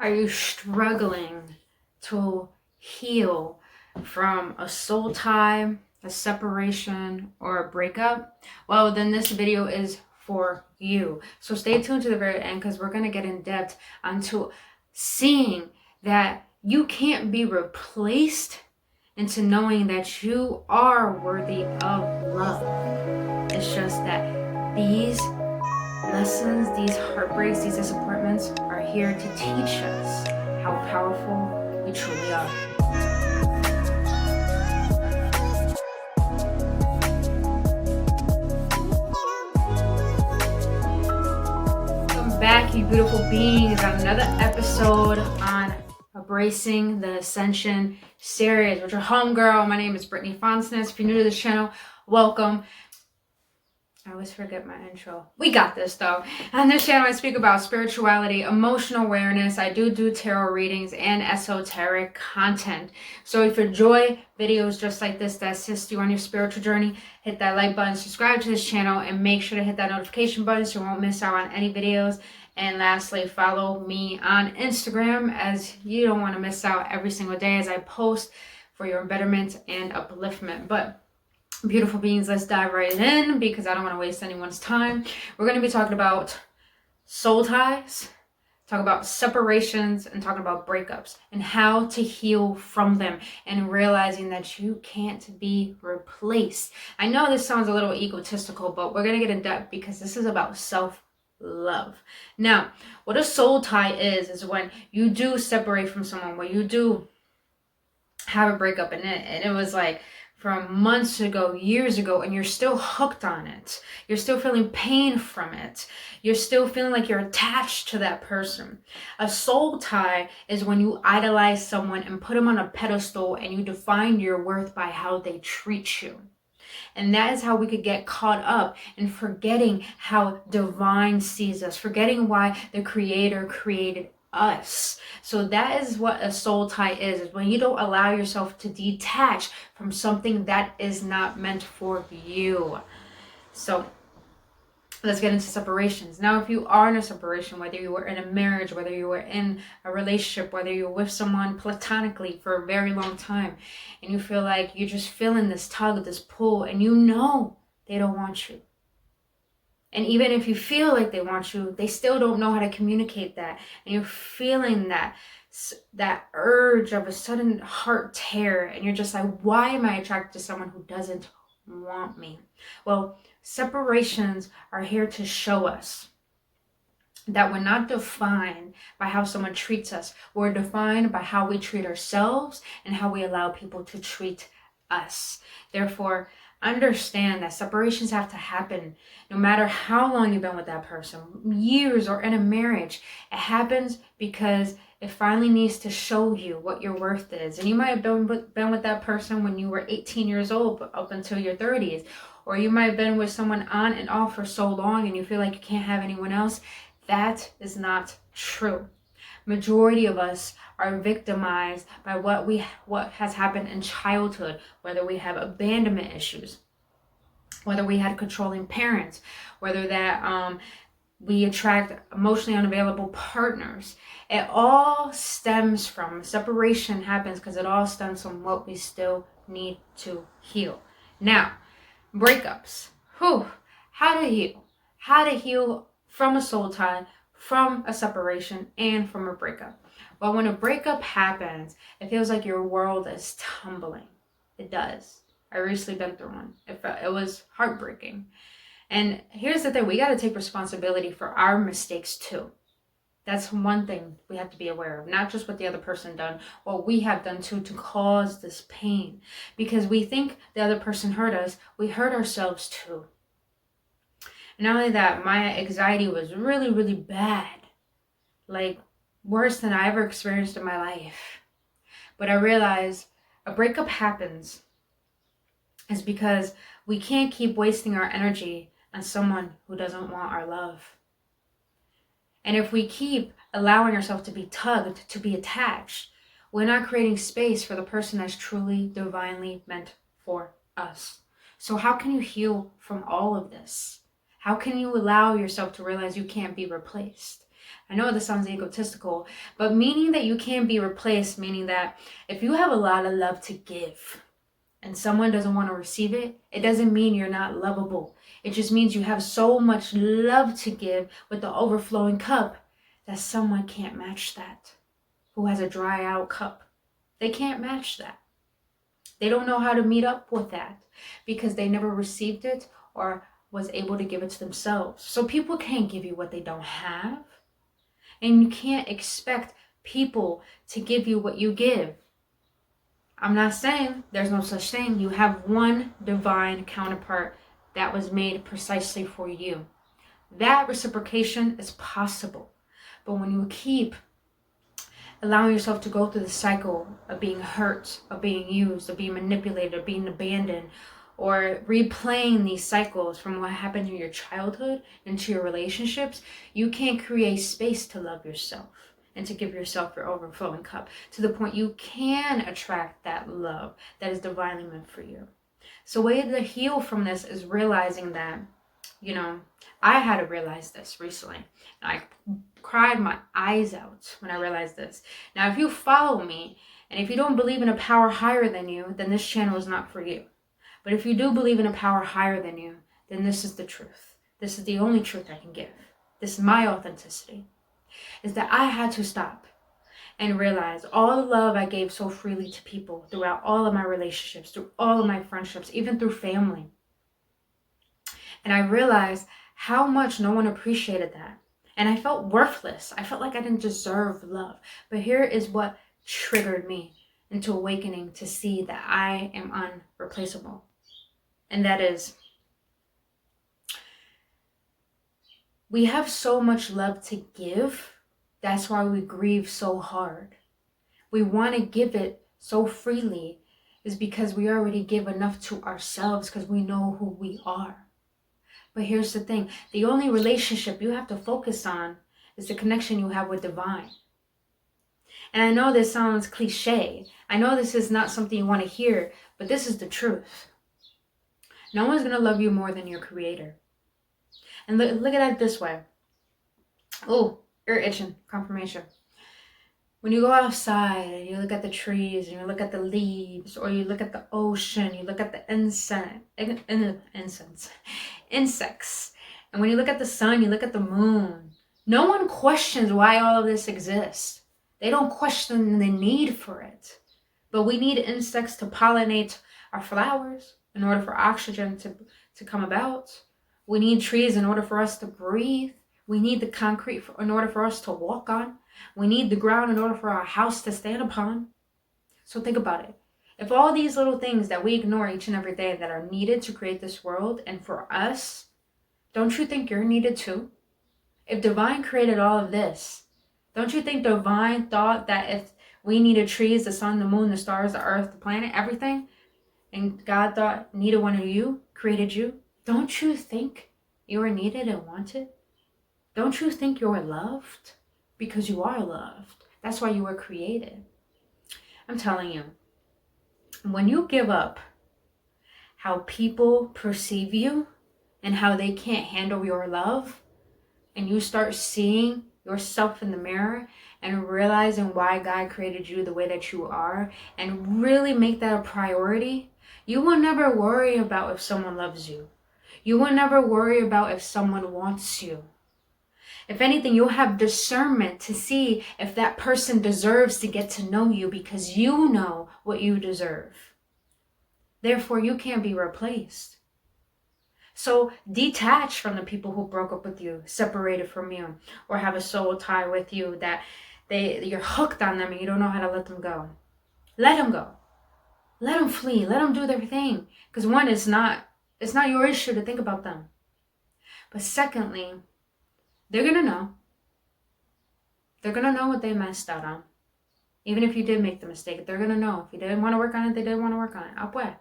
Are you struggling to heal from a soul tie, a separation, or a breakup? Well, then this video is for you. So stay tuned to the very end because we're going to get in depth onto seeing that you can't be replaced into knowing that you are worthy of love. It's just that these lessons, these heartbreaks, these disappointments are here to teach us how powerful we truly are. Welcome back, you beautiful beings, on another episode on Embracing the Ascension series with your homegirl. My name is Brittany Fonsness. If you're new to this channel, welcome. I always forget my intro. We got this though. On this channel, I speak about spirituality, emotional awareness. I do tarot readings and esoteric content. So if you enjoy videos just like this that assist you on your spiritual journey, hit that like button, subscribe to this channel, and make sure to hit that notification button so you won't miss out on any videos. And lastly, follow me on Instagram, as you don't want to miss out every single day as I post for your betterment and upliftment. But beautiful beings, let's dive right in because I don't want to waste anyone's time. We're going to be talking about soul ties, talk about separations, and talking about breakups and how to heal from them and realizing that you can't be replaced. I know this sounds a little egotistical, but we're going to get in depth because this is about self-love. Now, what a soul tie is when you do separate from someone, where you do have a breakup and it was like from months ago, years ago, and you're still hooked on it. You're still feeling pain from it. You're still feeling like you're attached to that person. A soul tie is when you idolize someone and put them on a pedestal and you define your worth by how they treat you. And that is how we could get caught up in forgetting how divine sees us, forgetting why the Creator created us. So that is what a soul tie is when you don't allow yourself to detach from something that is not meant for you. So let's get into separations. Now, if you are in a separation, whether you were in a marriage, whether you were in a relationship, whether you're with someone platonically for a very long time, and you feel like you're just feeling this tug, this pull, and you know they don't want you. And even if you feel like they want you, they still don't know how to communicate that. And you're feeling that urge of a sudden heart tear. And you're just like, why am I attracted to someone who doesn't want me? Well, separations are here to show us that we're not defined by how someone treats us. We're defined by how we treat ourselves and how we allow people to treat us. Therefore, understand that separations have to happen no matter how long you've been with that person, years or in a marriage. It happens because it finally needs to show you what your worth is. And you might have been with that person when you were 18 years old, but up until your 30s. Or you might have been with someone on and off for so long and you feel like you can't have anyone else. That is not true. Majority of us are victimized by what has happened in childhood, whether we have abandonment issues, whether we had controlling parents, whether that we attract emotionally unavailable partners. It all stems from separation happens because it all stems from what we still need to heal. Now, breakups. How to heal from a soul tie, from a separation, and from a breakup. Well, when a breakup happens, it feels like your world is tumbling. It does. I recently been through one. It was heartbreaking. And here's the thing, we got to take responsibility for our mistakes too. That's one thing we have to be aware of, not just what the other person done, what we have done too to cause this pain. Because we think the other person hurt us, we hurt ourselves too. Not only that, my anxiety was really, really bad. Like worse than I ever experienced in my life. But I realized a breakup happens is because we can't keep wasting our energy on someone who doesn't want our love. And if we keep allowing ourselves to be tugged, to be attached, we're not creating space for the person that's truly divinely meant for us. So how can you heal from all of this? How can you allow yourself to realize you can't be replaced? I know this sounds egotistical, but meaning that you can't be replaced, meaning that if you have a lot of love to give and someone doesn't want to receive it, it doesn't mean you're not lovable. It just means you have so much love to give with the overflowing cup that someone can't match that. Who has a dry out cup? They can't match that. They don't know how to meet up with that because they never received it or was able to give it to themselves. So people can't give you what they don't have. And you can't expect people to give you what you give. I'm not saying there's no such thing. You have one divine counterpart that was made precisely for you. That reciprocation is possible. But when you keep allowing yourself to go through the cycle of being hurt, of being used, of being manipulated, of being abandoned, or replaying these cycles from what happened in your childhood into your relationships, you can't create space to love yourself and to give yourself your overflowing cup to the point you can attract that love that is divinely meant for you. So way to heal from this is realizing that, I had to realize this recently. I cried my eyes out when I realized this. Now, if you follow me and if you don't believe in a power higher than you, then this channel is not for you. But if you do believe in a power higher than you, then this is the truth. This is the only truth I can give. This is my authenticity. Is that I had to stop and realize all the love I gave so freely to people throughout all of my relationships, through all of my friendships, even through family. And I realized how much no one appreciated that. And I felt worthless. I felt like I didn't deserve love. But here is what triggered me into awakening to see that I am unreplaceable. And that is, we have so much love to give. That's why we grieve so hard. We want to give it so freely is because we already give enough to ourselves because we know who we are. But here's the thing. The only relationship you have to focus on is the connection you have with divine. And I know this sounds cliche. I know this is not something you want to hear, but this is the truth. No one's going to love you more than your creator. And look at it this way. Oh, ear itching, confirmation. When you go outside and you look at the trees and you look at the leaves, or you look at the ocean, you look at the insects. And when you look at the sun, you look at the moon. No one questions why all of this exists. They don't question the need for it. But we need insects to pollinate our flowers in order for oxygen to come about. We need trees in order for us to breathe. We need the concrete in order for us to walk on. We need the ground in order for our house to stand upon. So think about it. If all these little things that we ignore each and every day that are needed to create this world and for us, don't you think you're needed too? If divine created all of this, don't you think divine thought that if we needed trees, the sun, the moon, the stars, the earth, the planet, everything, and God thought needed one of you, created you, don't you think you were needed and wanted? Don't you think you're loved? Because you are loved. That's why you were created. I'm telling you, when you give up how people perceive you and how they can't handle your love, and you start seeing yourself in the mirror and realizing why God created you the way that you are, and really make that a priority, you will never worry about if someone loves you. You will never worry about if someone wants you. If anything, you'll have discernment to see if that person deserves to get to know you because you know what you deserve. Therefore, you can't be replaced. So detach from the people who broke up with you, separated from you, or have a soul tie with you that you're hooked on them and you don't know how to let them go. Let them go. Let them flee. Let them do their thing. Because one, it's not your issue to think about them. But secondly, they're going to know. They're going to know what they messed out on. Even if you did make the mistake, they're going to know. If you didn't want to work on it, they didn't want to work on it. Up way.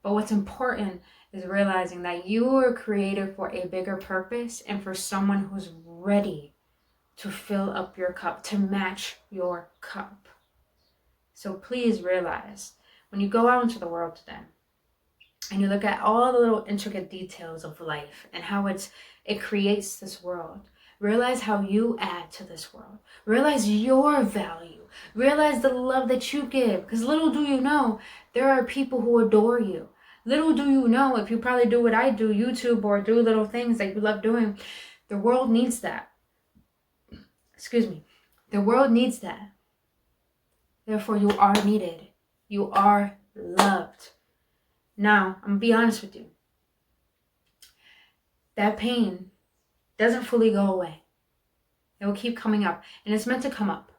But what's important is realizing that you were created for a bigger purpose and for someone who's ready to fill up your cup, to match your cup. So please realize when you go out into the world today and you look at all the little intricate details of life and how it creates this world, Realize how you add to this world. Realize your value. Realize the love that you give. Because little do you know, there are people who adore you. Little do you know, if you probably do what I do, YouTube, or do little things that you love doing, the world needs that. Excuse me. The world needs that. Therefore, you are needed. You are loved. Now, I'm going to be honest with you. That pain doesn't fully go away. It will keep coming up. And it's meant to come up.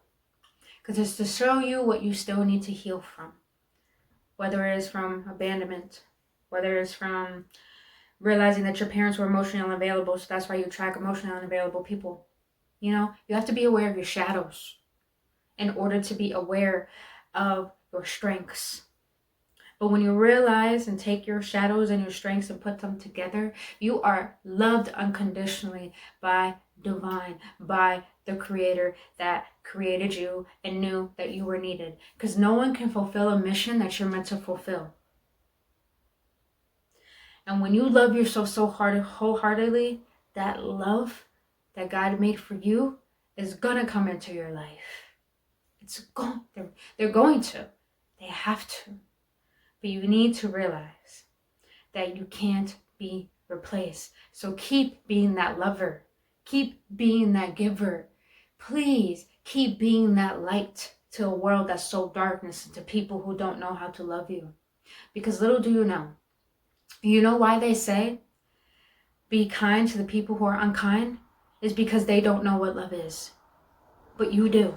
Because it's to show you what you still need to heal from. Whether it is from abandonment. Whether it's from realizing that your parents were emotionally unavailable. So that's why you attract emotionally unavailable people. You know, you have to be aware of your shadows in order to be aware of your strengths. But when you realize and take your shadows and your strengths and put them together, you are loved unconditionally by divine, by the creator that created you and knew that you were needed. Because no one can fulfill a mission that you're meant to fulfill. And when you love yourself so hard, wholeheartedly, that love that God made for you is gonna come into your life. They're going to. They have to. But you need to realize that you can't be replaced. So keep being that lover. Keep being that giver. Please keep being that light to a world that's so darkness and to people who don't know how to love you. Because little do you know. You know why they say be kind to the people who are unkind? Is because they don't know what love is. But you do.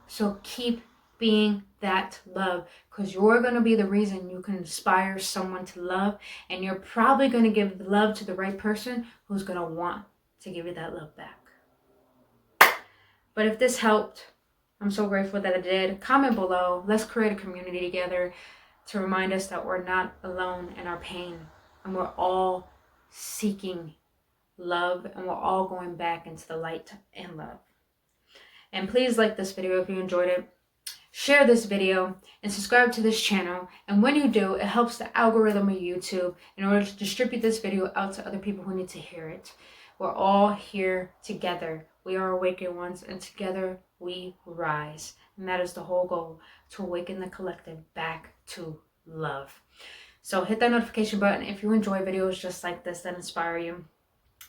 So keep being that love, because you're going to be the reason you can inspire someone to love, and you're probably going to give love to the right person who's going to want to give you that love back. But if this helped, I'm so grateful that it did. Comment below. Let's create a community together to remind us that we're not alone in our pain, and we're all seeking love, and we're all going back into the light and love. And please like this video if you enjoyed it. Share this video and subscribe to this channel. And when you do, it helps the algorithm of YouTube in order to distribute this video out to other people who need to hear it. We're all here together. We are awakened ones, and together we rise. And that is the whole goal, to awaken the collective back to love. So hit that notification button if you enjoy videos just like this that inspire you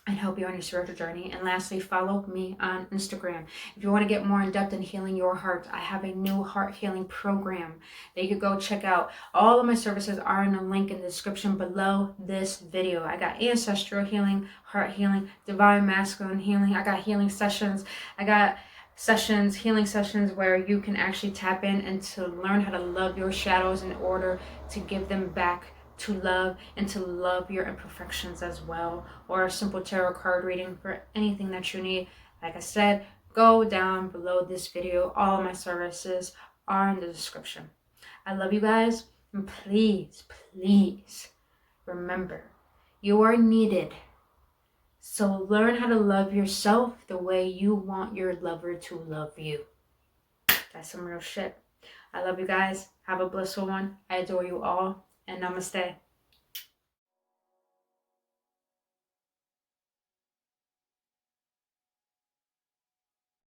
and help you on your spiritual journey. And lastly, follow me on Instagram. If you want to get more in depth in healing your heart, I have a new heart healing program that you can go check out. All of my services are in the link in the description below this video. I got ancestral healing, heart healing, divine masculine healing. I got healing sessions. I got healing sessions where you can actually tap in and to learn how to love your shadows in order to give them back to love, and to love your imperfections as well, or a simple tarot card reading for anything that you need. Like I said, go down below this video. All of my services are in the description. I love you guys, and please, please remember, you are needed. So learn how to love yourself the way you want your lover to love you. That's some real shit. I love you guys. Have a blissful one. I adore you all. And namaste.